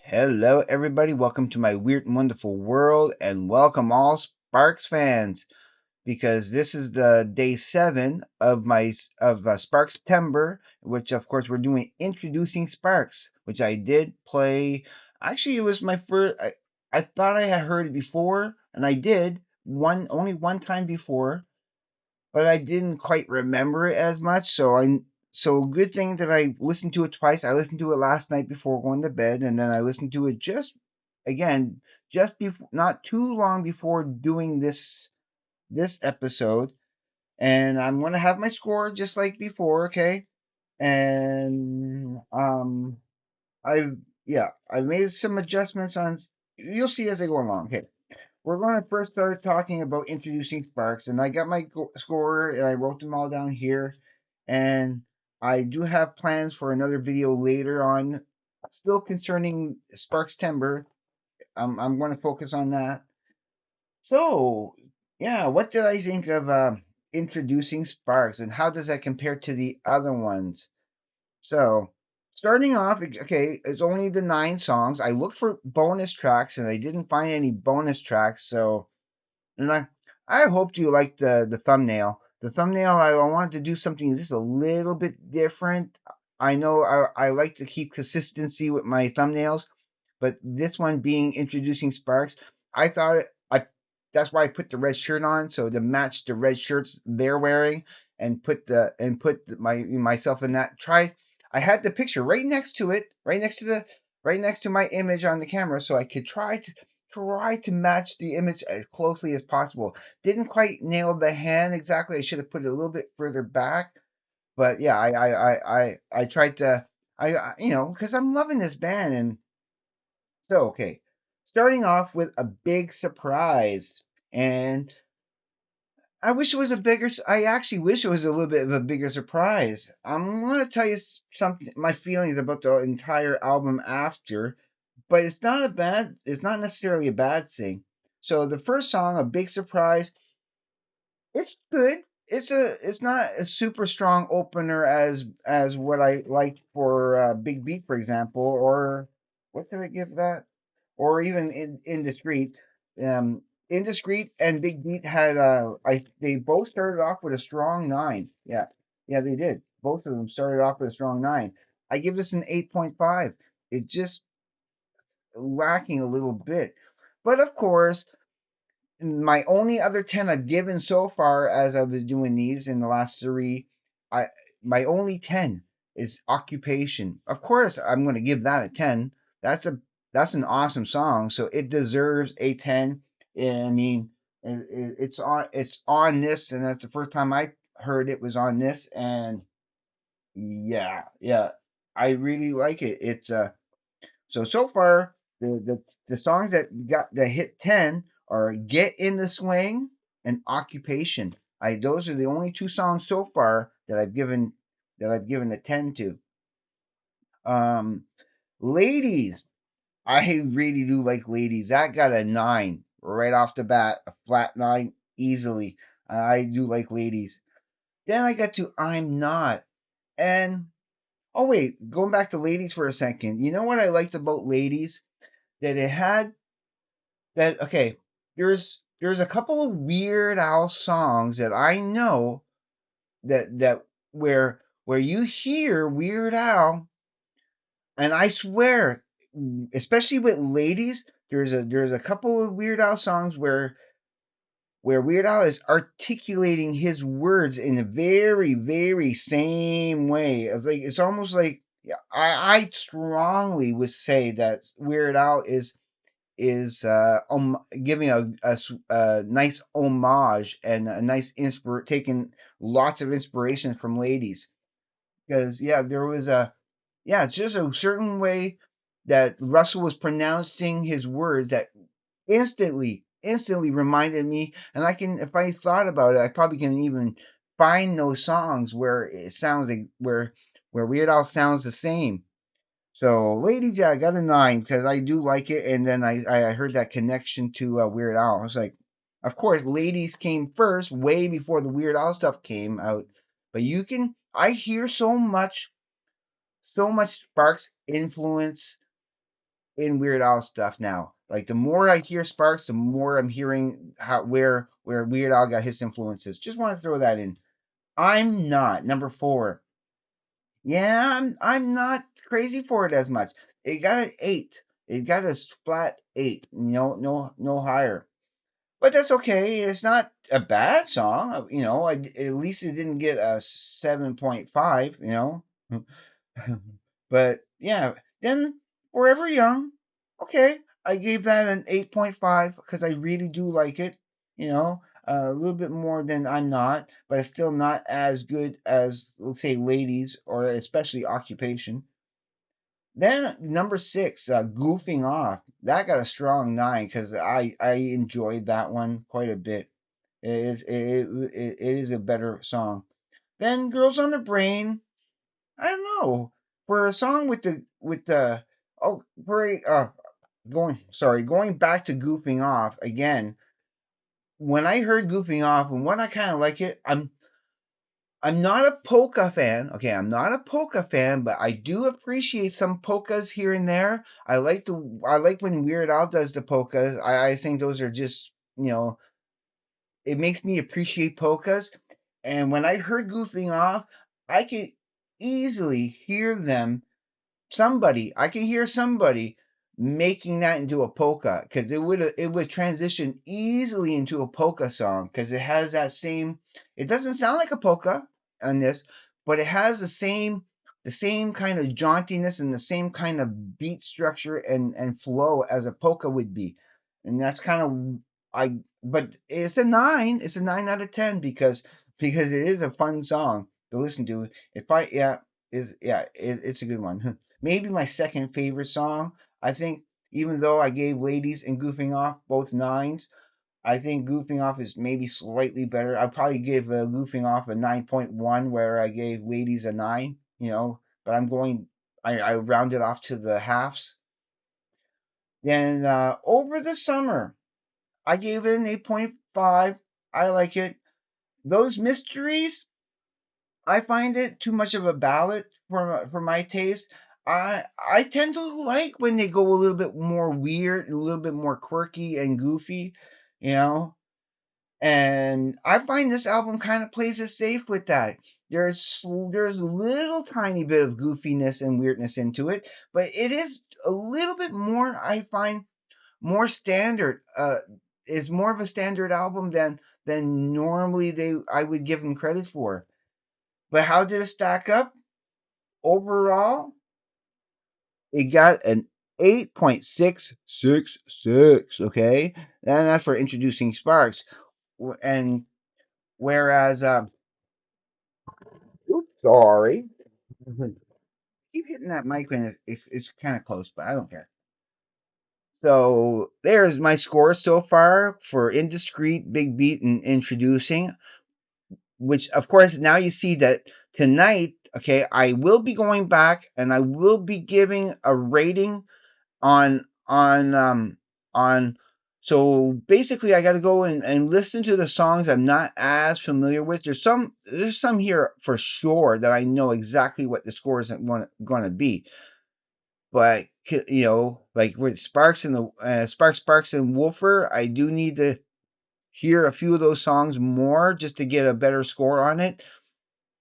Hello, everybody. Welcome to my weird and wonderful world, and welcome all Sparks fans, because this is the day 7 of Sparkstember, which of course we're doing introducing Sparks, which I did play. Actually, it was my first. I thought I had heard it before, and I did only one time before, but I didn't quite remember it as much. So good thing that I listened to it twice. I listened to it last night before going to bed, and then I listened to it again just before, not too long before doing this episode. And I'm gonna have my score just like before, okay? And I've I've made some adjustments on. You'll see as I go along. Okay. We're going to first start talking about introducing Sparks, and I got my score and I wrote them all down here. And I do have plans for another video later on, still concerning Sparkstember. I'm going to focus on that. So, yeah, what did I think of introducing Sparks, and how does that compare to the other ones? So, starting off, okay, it's only the 9 songs. I looked for bonus tracks and I didn't find any bonus tracks, so. And I hoped you liked the thumbnail. The thumbnail, I wanted to do something just a little bit different. I know I like to keep consistency with my thumbnails, but this one being introducing Sparks, I thought I that's why I put the red shirt on, so to match the red shirts they're wearing, and put myself in that. I had the picture right next to it, right next to my image on the camera, so I could try to match the image as closely as possible. Didn't quite nail the hand exactly. I should have put it a little bit further back, but yeah, I tried to because I'm loving this band. And so, okay, starting off with a big surprise. And I wish it was a bigger, I actually wish it was a little bit of a bigger surprise. I'm going to tell you something, my feelings about the entire album after, but it's not necessarily a bad thing. So the first song, A Big Surprise, it's good. It's not a super strong opener as what I liked for Big Beat, for example, or what did I give that? Or even in Indiscreet. Indiscreet and Big Beat had they both started off with a strong 9. Yeah, yeah, they did. Both of them started off with a strong 9. I give this an 8.5. It just lacking a little bit, but of course my only other 10 I've given so far as I was doing these in the last 3, I my only 10 is Occupation. Of course, I'm going to give that a 10. That's a that's an awesome song, so it deserves a 10. I mean, it's on this, and that's the first time I heard it was on this, and yeah, I really like it. It's so far, the songs that hit 10 are "Get in the Swing" and "Occupation." I Those are the only 2 songs so far that I've given a 10 to. Um, Ladies, I really do like Ladies. That got a 9 right off the bat, a flat 9 easily. I do like Ladies. Then I got to I'm Not. And oh wait, going back to Ladies for a second. You know what I liked about Ladies? That it had that okay, there's a couple of Weird Al songs that I know that where you hear Weird Al, and I swear, especially with Ladies, there's a couple of Weird Al songs where Weird Al is articulating his words in a very same way. It's almost like, yeah, I strongly would say that Weird Al is giving a nice homage and a nice taking lots of inspiration from Ladies, because yeah, there was a yeah, it's just a certain way that Russell was pronouncing his words that instantly reminded me. And I can, if I thought about it, I probably can even find those songs where it sounds like where Weird Al sounds the same. So, Ladies, yeah, I got a 9 because I do like it, and then I heard that connection to Weird Al. I was like, of course, Ladies came first, way before the Weird Al stuff came out. But I hear so much Sparks influence in Weird Al stuff now. Like the more I hear Sparks, the more I'm hearing how where Weird Al got his influences. Just want to throw that in. I'm not number four. Yeah, I'm not crazy for it as much. It got an eight. It got a flat eight. No higher. But that's okay. It's not a bad song. At least it didn't get a 7.5. But yeah, then Forever Young, okay, I gave that an 8.5 because I really do like it. A little bit more than I'm not, but it's still not as good as, let's say, Ladies or especially Occupation. Then number six, Goofing Off. That got a strong nine because I enjoyed that one quite a bit. It is a better song. Then Girls on the Brain. I don't know. For a song with the oh very going back to Goofing Off again. When I heard Goofing Off and when I kind of like it, I'm not a polka fan. Okay, I'm not a polka fan, but I do appreciate some polkas here and there. I like when Weird Al does the polkas. I think those are just it makes me appreciate polkas. And when I heard Goofing Off, I could easily hear them I can hear somebody making that into a polka because it would transition easily into a polka song because it has that same. It doesn't sound like a polka on this, but it has the same kind of jauntiness and the same kind of beat structure and flow as a polka would be, and that's kind of I. But it's a nine. It's a 9 out of 10 because it is a fun song to listen to. If I yeah is yeah it's a good one. Maybe my second favorite song. I think even though I gave Ladies and Goofing Off both nines, I think Goofing Off is maybe slightly better. I'd probably give Goofing Off a 9.1 where I gave Ladies a 9, but I rounded off to the halves. Then Over the Summer, I gave it an 8.5. I like it. Those Mysteries, I find it too much of a ballad for my taste. I tend to like when they go a little bit more weird, a little bit more quirky and goofy, you know. And I find this album kind of plays it safe with that. There's a little tiny bit of goofiness and weirdness into it, but it is a little bit more. I find more standard. It's more of a standard album than normally they I would give them credit for. But how did it stack up? Overall, it got an 8.666. Okay, and that's for introducing Sparks. And whereas, oops, sorry, keep hitting that mic when it's kind of close, but I don't care. So there's my score so far for Indiscreet, Big Beat, and Introducing. Which, of course, now you see that tonight. Okay, I will be going back and I will be giving a rating on so basically I got to go and listen to the songs I'm not as familiar with. There's some here for sure that I know exactly what the score is going to be, but like with Sparks and Wolfer, I do need to hear a few of those songs more just to get a better score on it.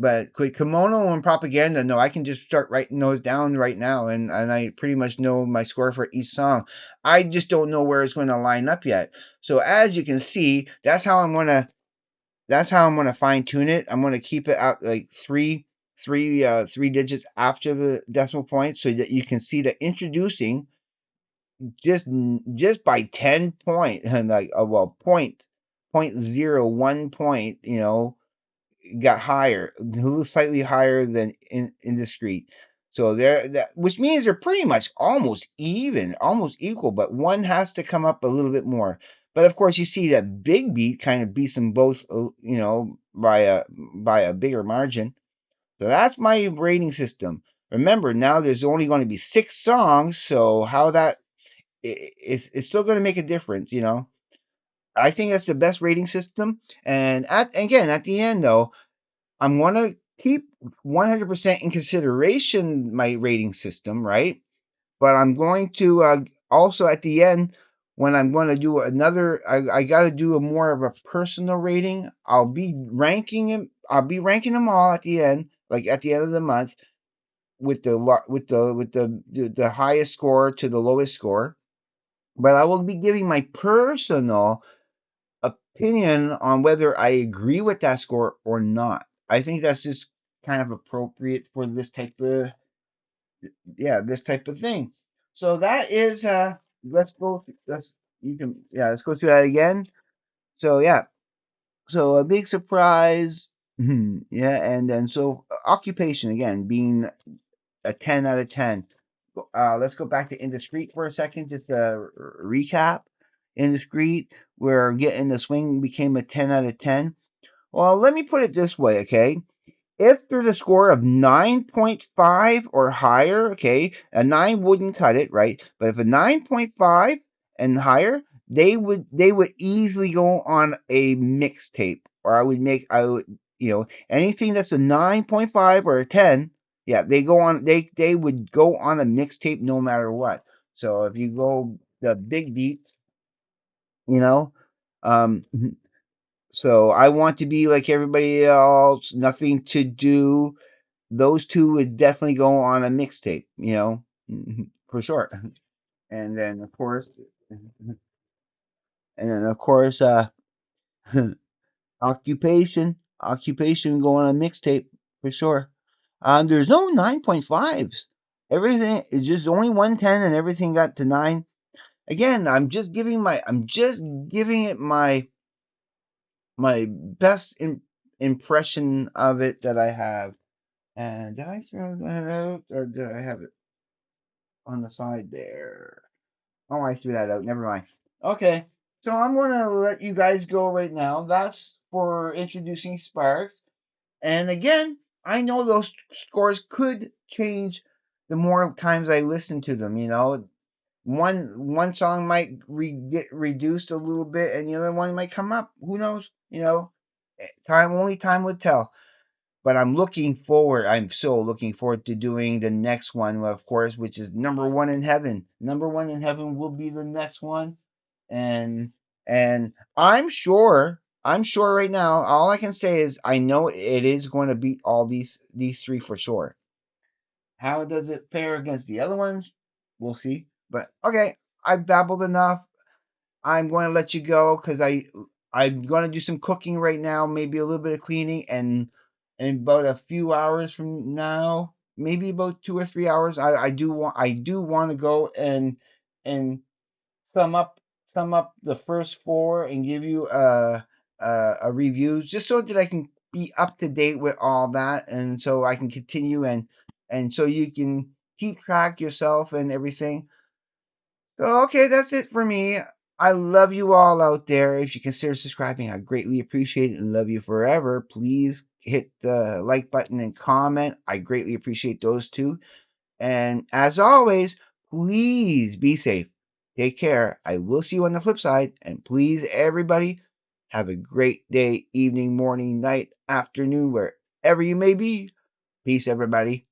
But quick kimono and propaganda, no, I can just start writing those down right now, and I pretty much know my score for each song. I just don't know where it's going to line up yet. So as you can see, that's how I'm gonna fine tune it. I'm gonna keep it out like three digits after the decimal point, so that you can see that introducing just by 10 point and like well point 0 1 point, got higher, a little slightly higher than indiscreet. So which means they're pretty much almost even, almost equal, but one has to come up a little bit more. But of course, you see that Big Beat kind of beats them both, by a bigger margin. So that's my rating system. Remember, now there's only going to be 6 songs, so how that it's still going to make a difference. I think that's the best rating system. And at the end though, I'm going to keep 100% in consideration my rating system, right? But I'm going to also at the end when I'm going to do another. I got to do a more of a personal rating. I'll be ranking them all at the end, like at the end of the month, with the highest score to the lowest score. But I will be giving my personal opinion on whether I agree with that score or not. I think that's just kind of appropriate for this type of this type of thing. So that is let's you can let's go through that again. So yeah, so a big surprise, yeah, and then so occupation again being a 10 out of 10. Let's go back to Indiscreet for a second, just to recap. Indiscreet, we're getting the swing became a 10 out of 10. Well, let me put it this way, okay? If there's a score of 9.5 or higher, okay, a 9 wouldn't cut it, right? But if a 9.5 and higher, they would easily go on a mixtape, or I would anything that's a 9.5 or a 10, yeah, they would go on a mixtape no matter what. So if you go the big beats, you know, um, so I want to be like everybody else, nothing to do. Those two would definitely go on a mixtape, for sure. And then of course, occupation go on a mixtape for sure. There's no 9.5s. Everything is just only 110, and everything got to 9. Again, I'm just giving it my best impression of it that I have. And did I throw that out, or did I have it on the side there? Oh, I threw that out. Never mind. Okay, so I'm gonna let you guys go right now. That's for introducing Sparks. And again, I know those scores could change the more times I listen to them. One song might get reduced a little bit, and the other one might come up. Who knows? Time would tell. But I'm looking forward. I'm so looking forward to doing the next one, of course, which is number one in heaven. Number one in heaven will be the next one, and I'm sure right now. All I can say is I know it is going to beat all these three for sure. How does it fare against the other ones? We'll see. But okay, I've babbled enough. I'm going to let you go because I'm going to do some cooking right now, maybe a little bit of cleaning, and in about a few hours from now, maybe about 2 or 3 hours, I do want to go and sum up sum up the first four and give you a review just so that I can be up to date with all that, and so I can continue and so you can keep track yourself and everything. So, okay, that's it for me. I love you all out there. If you consider subscribing, I greatly appreciate it and love you forever. Please hit the like button and comment. I greatly appreciate those two. And as always, please be safe. Take care. I will see you on the flip side. And please, everybody, have a great day, evening, morning, night, afternoon, wherever you may be. Peace, everybody.